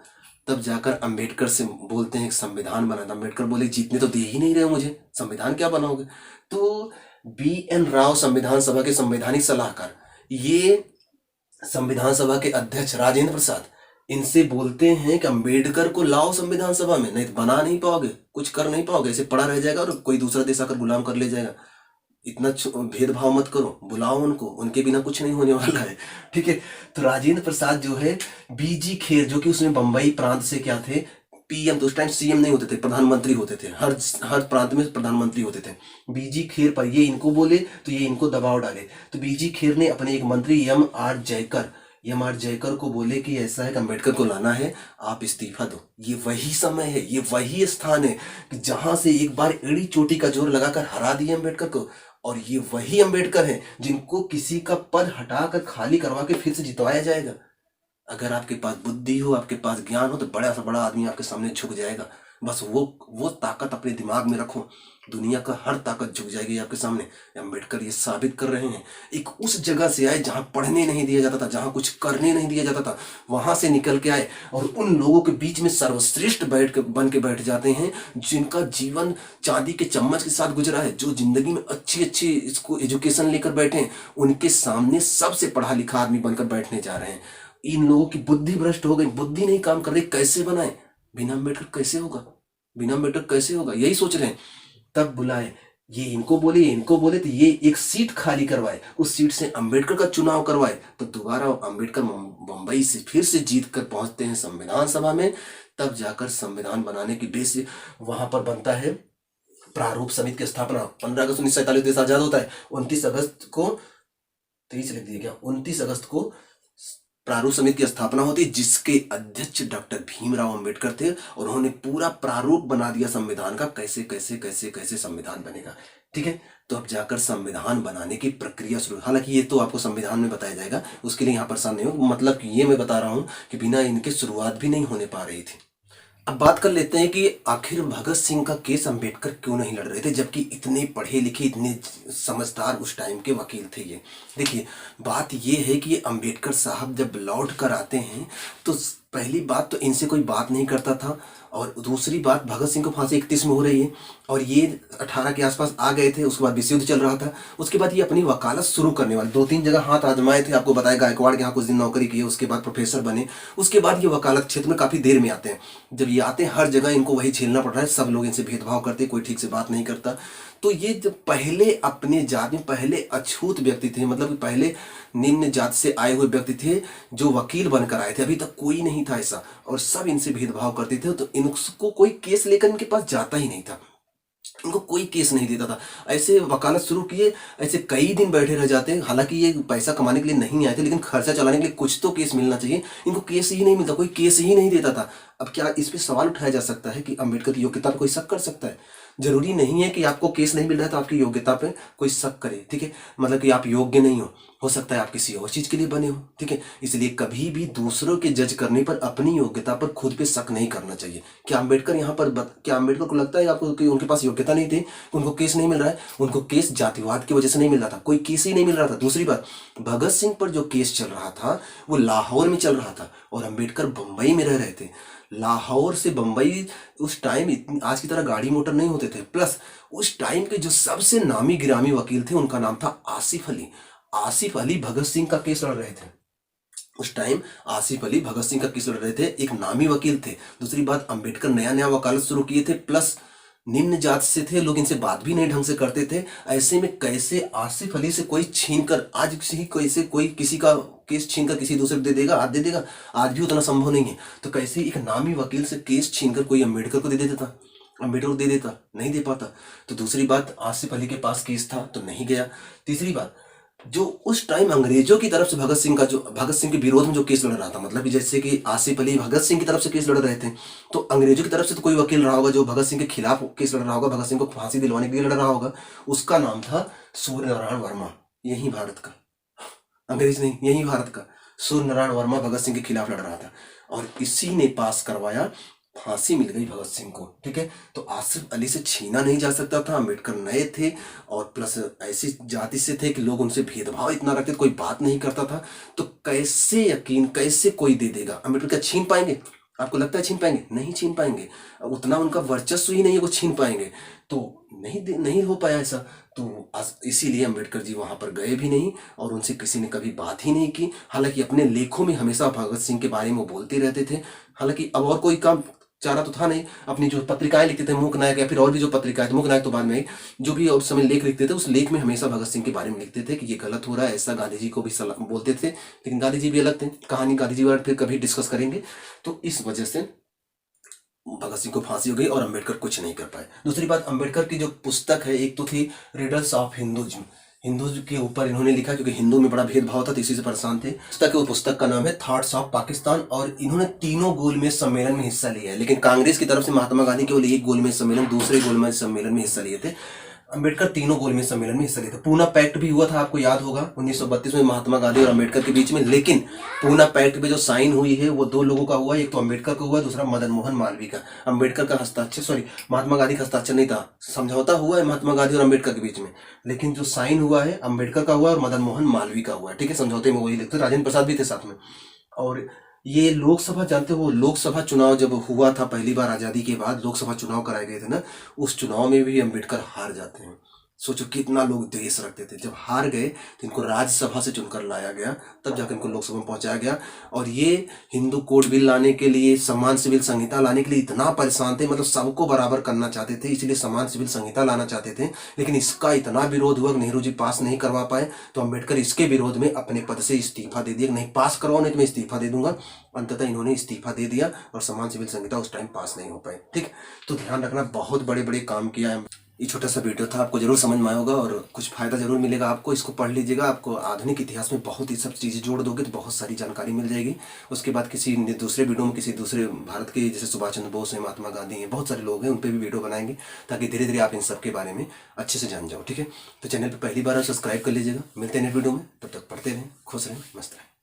तब जाकर अंबेडकर से बोलते हैं कि संविधान बना था। अंबेडकर बोले जीतने तो दे ही नहीं रहे मुझे, संविधान क्या बनाओगे। तो बी एन राव संविधान सभा के संवैधानिक सलाहकार, ये संविधान सभा के अध्यक्ष राजेंद्र प्रसाद, इनसे बोलते हैं कि अंबेडकर को लाओ संविधान सभा में, नहीं तो बना नहीं पाओगे, कुछ कर नहीं पाओगे, ऐसे पड़ा रह जाएगा और कोई दूसरा देश आकर गुलाम कर ले जाएगा। इतना भेदभाव मत करो, बुलाओ उनको, उनके बिना कुछ नहीं होने वाला है। ठीक है। तो राजेंद्र प्रसाद जो है, बीजी खेर जो कि उसमें बंबई प्रांत से क्या थे, पीएम, तो उस टाइम सीएम नहीं होते थे, प्रधानमंत्री होते थे, हर प्रांत में प्रधानमंत्री होते थे। बीजी खेर पर ये इनको बोले तो ये इनको दबाव डाले। तो बीजी खेर ने अपने एक मंत्री एम आर जयकर को बोले कि ऐसा है कि अम्बेडकर को लाना है, आप इस्तीफा दो। ये वही समय है, ये वही स्थान है कि जहां से एक बार एड़ी चोटी का जोर लगाकर हरा दिए अम्बेडकर को। और ये वही अम्बेडकर है जिनको किसी का पद हटाकर खाली करवा के फिर से जितवाया जाएगा। अगर आपके पास बुद्धि हो, आपके पास ज्ञान हो, तो बड़ा से बड़ा आदमी आपके सामने झुक जाएगा। बस वो ताकत अपने दिमाग में रखो, दुनिया का हर ताकत झुक जाएगी आपके सामने। अम्बेडकर ये साबित कर रहे हैं। एक उस जगह से आए जहां पढ़ने नहीं दिया जाता था, जहां कुछ करने नहीं दिया जाता था, वहां से निकल के आए और उन लोगों के बीच में सर्वश्रेष्ठ बन के बैठ जाते हैं जिनका जीवन चांदी के चम्मच के साथ गुजरा है, जो जिंदगी में अच्छी अच्छी इसको एजुकेशन लेकर बैठे हैं, उनके सामने सबसे पढ़ा लिखा आदमी बनकर बैठने जा रहे हैं। इन लोगों की बुद्धि भ्रष्ट हो गई, बुद्धि नहीं काम कर रही, कैसे बनाए, बिना अम्बेडकर कैसे होगा, बिना अम्बेडकर कैसे होगा, यही सोच रहे हैं। तब बुलाए, ये इनको बोले तो ये एक सीट खाली करवाए, उस सीट से अंबेडकर का चुनाव करवाए। तो दोबारा अंबेडकर मुंबई से फिर से जीत कर पहुंचते हैं संविधान सभा में। तब जाकर संविधान बनाने की बेस वहां पर बनता है प्रारूप समिति की स्थापना। 15 अगस्त 1947 देश आजाद होता है। 29 अगस्त को 23 लिख दिया क्या, 29 अगस्त को प्रारूप समिति की स्थापना होती है, जिसके अध्यक्ष डॉक्टर भीमराव अंबेडकर थे। और उन्होंने पूरा प्रारूप बना दिया संविधान का, कैसे कैसे कैसे कैसे संविधान बनेगा। ठीक है। तो अब जाकर संविधान बनाने की प्रक्रिया शुरू। हालांकि ये तो आपको संविधान में बताया जाएगा, उसके लिए यहाँ परेशान नहीं हो, मतलब कि ये मैं बता रहा हूँ कि बिना इनके शुरुआत भी नहीं होने पा रही थी। अब बात कर लेते हैं कि आखिर भगत सिंह का केस अंबेडकर क्यों नहीं लड़ रहे थे, जबकि इतने पढ़े लिखे, इतने समझदार उस टाइम के वकील थे ये। देखिए, बात ये है कि ये अंबेडकर साहब जब लौट कर आते हैं तो पहली बात तो इनसे कोई बात नहीं करता था, और दूसरी बात भगत सिंह को फांसी 31 में हो रही है और ये 18 के आसपास आ गए थे। उसके बाद विश्व युद्ध चल रहा था। उसके बाद ये अपनी वकालत शुरू करने वाले 2-3 जगह हाथ आजमाए थे, आपको बताया, गायकवाड़ के यहाँ कुछ दिन नौकरी की, उसके बाद प्रोफेसर बने। उसके बाद ये वकालत क्षेत्र में काफ़ी देर में आते हैं। जब ये आते हैं हर जगह इनको वही झेलना पड़ रहा है, सब लोग इनसे भेदभाव करते, कोई ठीक से बात नहीं करता। तो ये जब पहले अपने जात में पहले अछूत व्यक्ति थे, मतलब कि पहले निम्न जात से आए हुए व्यक्ति थे जो वकील बनकर आए थे, अभी तक कोई नहीं था ऐसा, और सब इनसे भेदभाव करते थे। तो इनको कोई केस लेकर इनके पास जाता ही नहीं था, इनको कोई केस नहीं देता था। ऐसे वकालत शुरू किए, ऐसे कई दिन बैठे रह जाते हैं। हालांकि ये पैसा कमाने के लिए नहीं आए थे, लेकिन खर्चा चलाने के लिए कुछ तो केस मिलना चाहिए, इनको केस ही नहीं मिलता, कोई केस ही नहीं देता था। अब क्या इस पे सवाल उठाया जा सकता है कि अम्बेडकर की योग्यता पर कोई शक कर सकता है? जरूरी नहीं है कि आपको केस नहीं मिल रहा है तो आपकी योग्यता पे कोई शक करे। ठीक है, मतलब कि आप योग्य नहीं हो सकता है आप किसी और चीज के लिए बने हो। ठीक है, इसलिए कभी भी दूसरों के जज करने पर अपनी योग्यता पर खुद पे शक नहीं करना चाहिए। क्या अम्बेडकर यहाँ पर क्या अम्बेडकर को लगता है आपको कि उनके पास योग्यता नहीं थी, उनको केस नहीं मिल रहा है? उनको केस जातिवाद की वजह से नहीं मिल रहा था, कोई केस ही नहीं मिल रहा था। दूसरी बात, भगत सिंह पर जो केस चल रहा था वो लाहौर में चल रहा था और अम्बेडकर बंबई में रह रहे थे। लाहौर से बंबई उस टाइम आज की तरह गाड़ी मोटर नहीं होते थे। प्लस उस टाइम के जो सबसे नामी गिरामी वकील थे उनका नाम था आसिफ अली। आसिफ अली भगत सिंह का केस लड़ रहे थे। उस टाइम आसिफ अली भगत सिंह का केस लड़ रहे थे, एक नामी वकील थे। दूसरी बात, अंबेडकर नया नया वकालत शुरू किए थे, प्लस निम्न जात से थे, लोग इनसे बात भी नहीं ढंग से करते थे। ऐसे में कैसे आसिफ अली से कोई छीनकर आज कैसे कोई किसी का केस छीनकर किसी दूसरे को दे देगा, आज दे देगा? आज भी उतना संभव नहीं है। तो कैसे एक नामी वकील से केस छीनकर कोई अम्बेडकर को दे देता? अम्बेडकर को दे देता? नहीं दे पाता। तो दूसरी बात, आसिफ अली के पास केस था तो नहीं गया। तीसरी बात, जो उस टाइम अंग्रेजों की तरफ से भगत सिंह के विरोध में जो केस लड़ रहा था, मतलब कि जैसे कि आसिफ अली भगत सिंह की तरफ से केस लड़ रहे थे, तो अंग्रेजों की तरफ से तो कोई वकील रहा होगा जो भगत सिंह के खिलाफ केस लड़ रहा होगा, भगत सिंह को फांसी दिलवाने के लिए लड़ रहा होगा। उसका नाम था सूर्य नारायण वर्मा। यही भारत का, अंग्रेज नहीं, यही भारत का सूर्य नारायण वर्मा भगत सिंह के खिलाफ लड़ रहा था और इसी ने पास करवाया, फांसी मिल गई भगत सिंह को। ठीक है, तो आसिफ अली से छीना नहीं जा सकता था। अम्बेडकर नए थे और प्लस ऐसी जाति से थे कि लोग उनसे भेदभाव इतना रखते थे, कोई बात नहीं करता था। तो कैसे कोई दे देगा? अम्बेडकर क्या छीन पाएंगे? आपको लगता है छीन पाएंगे? नहीं छीन पाएंगे। उतना उनका वर्चस्व ही नहीं है वो छीन पाएंगे। तो नहीं हो पाया ऐसा। तो इसीलिए अम्बेडकर जी वहां पर गए भी नहीं और उनसे किसी ने कभी बात ही नहीं की। हालांकि अपने लेखों में हमेशा भगत सिंह के बारे में वो बोलते रहते थे। हालांकि अब और कोई काम चारा तो था नहीं। अपनी जो पत्रिकाएं लिखते थे, मूक नायक या फिर और भी जो पत्रिकाएं थे, मूक नायक तो बाद में आई, जो भी उस समय लेख लिखते थे उस लेख में हमेशा भगत सिंह के बारे में लिखते थे कि ये गलत हो रहा है। ऐसा गांधी जी को भी सलाह बोलते थे, लेकिन गांधी जी भी अलग थे। कहानी गांधी जी वाला फिर कभी डिस्कस करेंगे। तो इस वजह से भगत सिंह को फांसी हो गई और अंबेडकर कुछ नहीं कर पाए। दूसरी बात, अंबेडकर की जो पुस्तक है, एक तो थी रिडल्स ऑफ हिंदुज्म। हिंदुज्म के ऊपर इन्होंने लिखा, क्योंकि हिंदू में बड़ा भेदभाव था तो इसी से परेशान थे। पुस्तक, वो पुस्तक का नाम है थॉट्स ऑफ पाकिस्तान। और इन्होंने तीनों गोलमेज सम्मेलन में हिस्सा लिया है, लेकिन कांग्रेस की तरफ से महात्मा गांधी केवल एक गोलमेज सम्मेलन, दूसरे गोलमेज सम्मेलन में हिस्सा लिए थे। अंबेडकर तीनों गोलमेज सम्मेलन में हिस्सा लिए थे। पूना पैक्ट भी हुआ था, आपको याद होगा, 1932 में महात्मा गांधी और अंबेडकर के बीच में। लेकिन पूना पैक्ट पे जो साइन हुई है वो दो लोगों का हुआ, एक तो अंबेडकर का हुआ, दूसरा मदन मोहन मालवीय का। अंबेडकर का हस्ताक्षर, सॉरी, महात्मा गांधी का हस्ताक्षर नहीं था। समझौता हुआ है महात्मा गांधी और अंबेडकर के बीच में, लेकिन जो साइन हुआ है अंबेडकर का हुआ और मदन मोहन मालवीय का हुआ है। ठीक है, समझौते में वही लिखते, राजेंद्र प्रसाद भी थे साथ में। और ये लोकसभा, जानते हो लोकसभा चुनाव जब हुआ था पहली बार आजादी के बाद, लोकसभा चुनाव कराए गए थे ना, उस चुनाव में भी अंबेडकर हार जाते हैं। सोचो कितना लोग द्वेष रखते थे। जब हार गए तो इनको राज्यसभा से चुनकर लाया गया, तब जाकर इनको लोकसभा में पहुंचाया गया। और ये हिंदू कोड बिल लाने के लिए, समान सिविल संहिता लाने के लिए इतना परेशान थे, मतलब सबको बराबर करना चाहते थे, इसलिए समान सिविल संहिता लाना चाहते थे। लेकिन इसका इतना विरोध हुआ कि नेहरू जी पास नहीं करवा पाए। तो अंबेडकर इसके विरोध में अपने पद से इस्तीफा दे दिया, नहीं पास करवाओ नहीं तो मैं इस्तीफा दे दूंगा। अंततः इन्होंने इस्तीफा दे दिया और समान सिविल संहिता उस टाइम पास नहीं हो पाई। ठीक, तो ध्यान रखना, बहुत बड़े बड़े काम किया है। ये छोटा सा वीडियो था, आपको जरूर समझ में आया होगा और कुछ फायदा जरूर मिलेगा आपको। इसको पढ़ लीजिएगा, आपको आधुनिक इतिहास में बहुत ही सब चीज़ें जोड़ दोगे तो बहुत सारी जानकारी मिल जाएगी। उसके बाद किसी दूसरे वीडियो में किसी दूसरे भारत के, जैसे सुभाष चंद्र बोस हैं, महात्मा गांधी हैं, बहुत सारे लोग हैं, उन पर भी वीडियो बनाएंगे ताकि धीरे धीरे आप इन सब के बारे में अच्छे से जान जाओ। ठीक है, तो चैनल पर पहली बार सब्सक्राइब कर लीजिएगा। मिलते हैं नेक्स्ट वीडियो में, तब तक पढ़ते रहें, खुश रहें, मस्त रहें।